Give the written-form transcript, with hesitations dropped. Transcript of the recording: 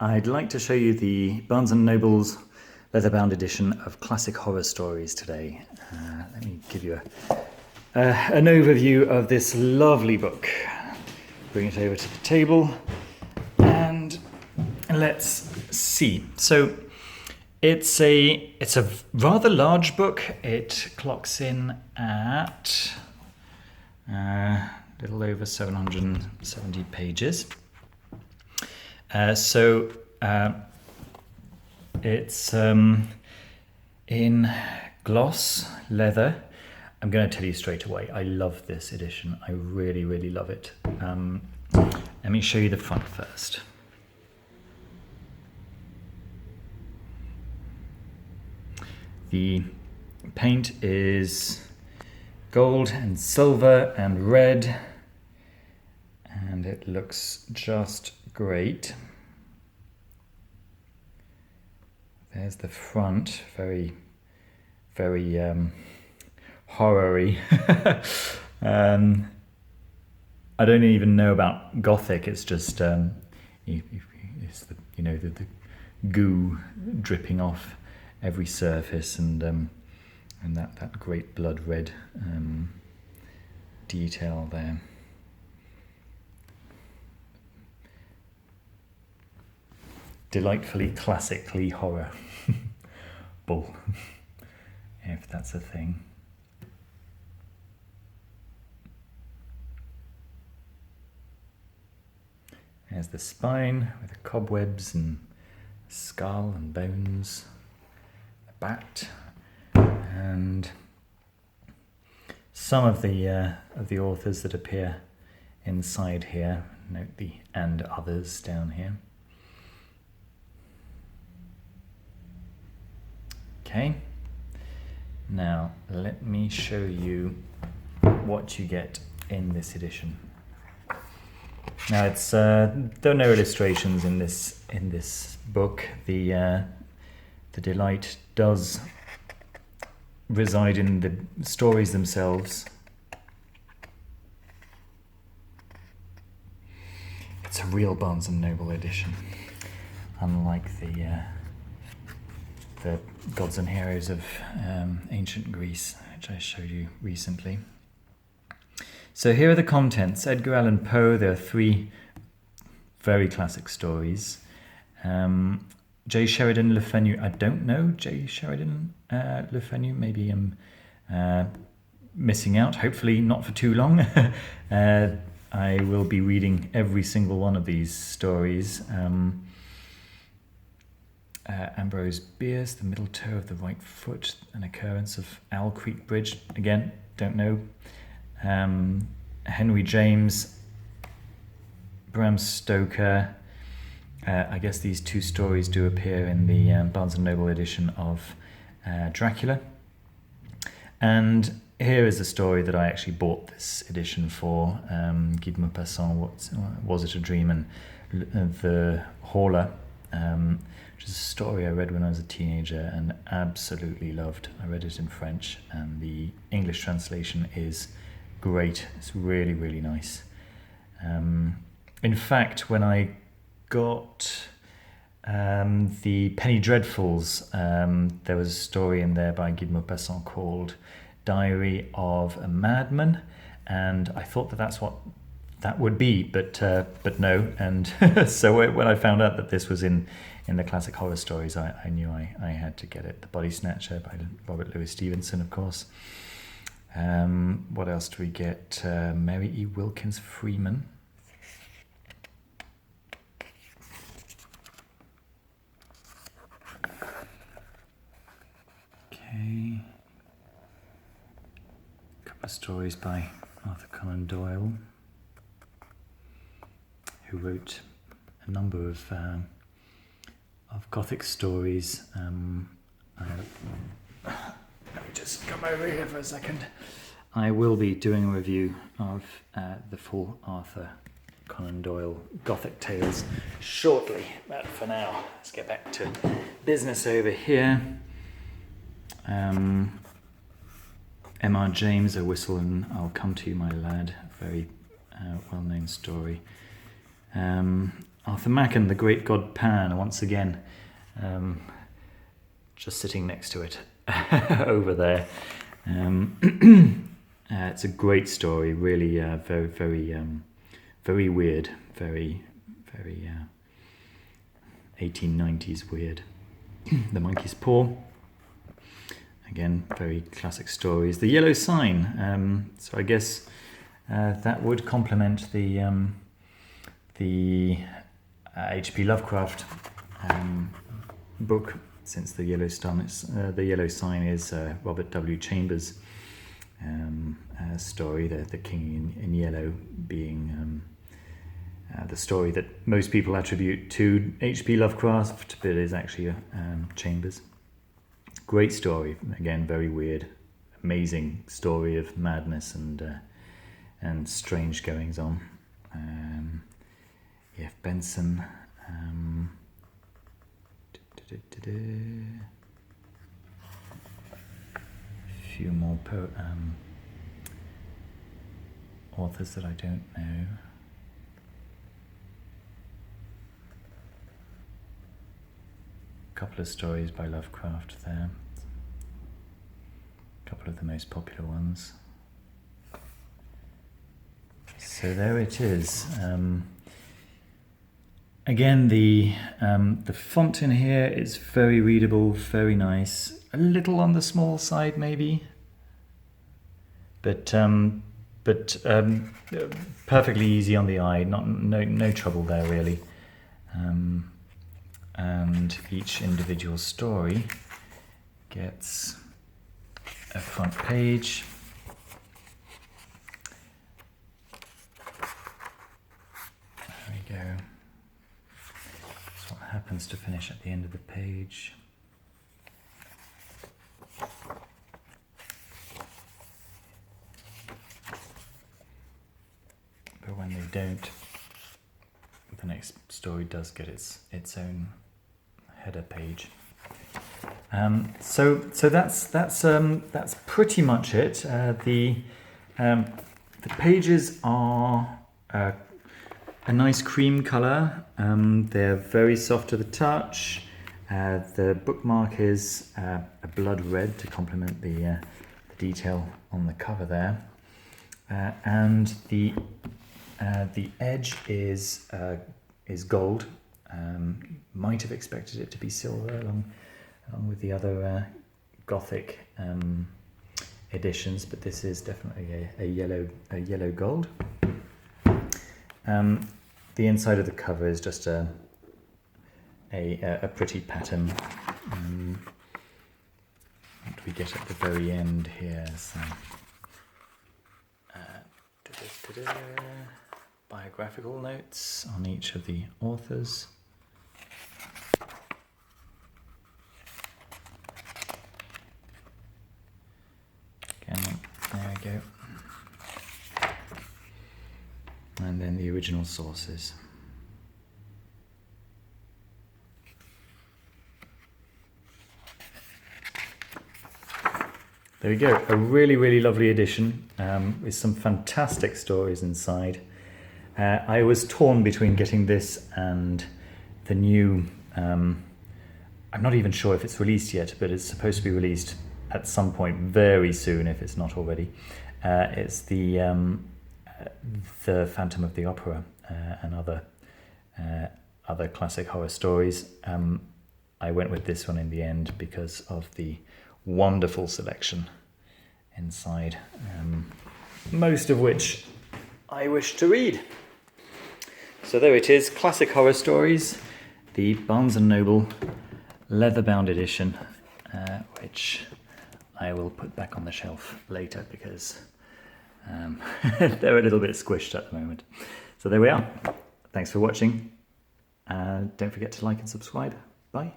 I'd like to show you the Barnes and Noble's Leatherbound edition of classic horror stories today. Let me give you an overview of this lovely book. Bring it over to the table and let's see. So it's a rather large book. It clocks in at a little over 770 pages. It's in gloss leather. I'm going to tell you straight away, I love this edition. I really, really love it. Let me show you the front first. The paint is gold and silver and red, and it looks just great. There's the front, very, very horror-y. I don't even know about Gothic. It's just it's the goo dripping off every surface, and that great blood red detail there. Delightfully classically horror bull, if that's a thing. There's the spine with the cobwebs and skull and bones, the bat, and some of the authors that appear inside here. Note the "and others" down here. Okay, now let me show you what you get in this edition. Now there are no illustrations in this book. The delight does reside in the stories themselves. It's a real Barnes and Noble edition, unlike the Gods and Heroes of ancient Greece, which I showed you recently. So here are the contents. Edgar Allan Poe. There are 3 very classic stories. J. Sheridan Le Fanu. I don't know J. Sheridan Le Fanu. Maybe I'm missing out. Hopefully not for too long. I will be reading every single one of these stories. Ambrose Bierce, The Middle Toe of the Right Foot, An Occurrence of Owl Creek Bridge. Again, don't know. Henry James, Bram Stoker. I guess these 2 stories do appear in the Barnes and Noble edition of Dracula. And here is a story that I actually bought this edition for. Guy de Maupassant, Was It a Dream? And The Hauler, which is a story I read when I was a teenager and absolutely loved. I read it in French, and the English translation is great. It's really, really nice. In fact, when I got the Penny Dreadfuls, there was a story in there by Guy de Maupassant called Diary of a Madman, and I thought that that's what that would be, but no. And so when I found out that this was in the classic horror stories, I knew I had to get it. The Body Snatcher by Robert Louis Stevenson, of course. What else do we get? Mary E. Wilkins Freeman. Okay. A couple of stories by Arthur Conan Doyle, who wrote a number of Gothic stories. Let me just come over here for a second. I will be doing a review of the full Arthur Conan Doyle Gothic tales shortly, but for now, let's get back to business over here. M.R. James, A Whistle and I'll Come to You, My Lad, very well-known story. Arthur Machen, the great god Pan, once again, just sitting next to it over there. It's a great story, really very, very, very weird, very, very 1890s weird. The Monkey's Paw, again, very classic stories. The Yellow Sign, so I guess that would complement the H.P. Lovecraft book, since the Yellow Sign is Robert W. Chambers' story, the King in Yellow being the story that most people attribute to H.P. Lovecraft, but is actually Chambers. Great story, again, very weird, amazing story of madness and strange goings on. E.F. Benson. A few more authors that I don't know. A couple of stories by Lovecraft there. A couple of the most popular ones. So there it is. Again, the font in here is very readable, very nice. A little on the small side, maybe, but perfectly easy on the eye. No trouble there really. And each individual story gets a front page. There we go. That's what happens to finish at the end of the page. But when they don't, the next story does get its own header page. So that's pretty much it. The pages are a nice cream color. They're very soft to the touch. The bookmark is a blood red to complement the detail on the cover there, and the edge is gold. Might have expected it to be silver along with the other Gothic editions, but this is definitely a yellow gold. The inside of the cover is just a pretty pattern. What do we get at the very end here? So, biographical notes on each of the authors. Again, there we go. And then the original sources. There we go, a really, really lovely edition with some fantastic stories inside. I was torn between getting this and the new, I'm not even sure if it's released yet, but it's supposed to be released at some point very soon, if it's not already. It's the Phantom of the Opera and other classic horror stories. I went with this one in the end because of the wonderful selection inside, most of which I wish to read. So there it is, Classic Horror Stories, the Barnes and Noble Leatherbound edition, which I will put back on the shelf later because they're a little bit squished at the moment. So there we are. Thanks for watching. Don't forget to like and subscribe. Bye.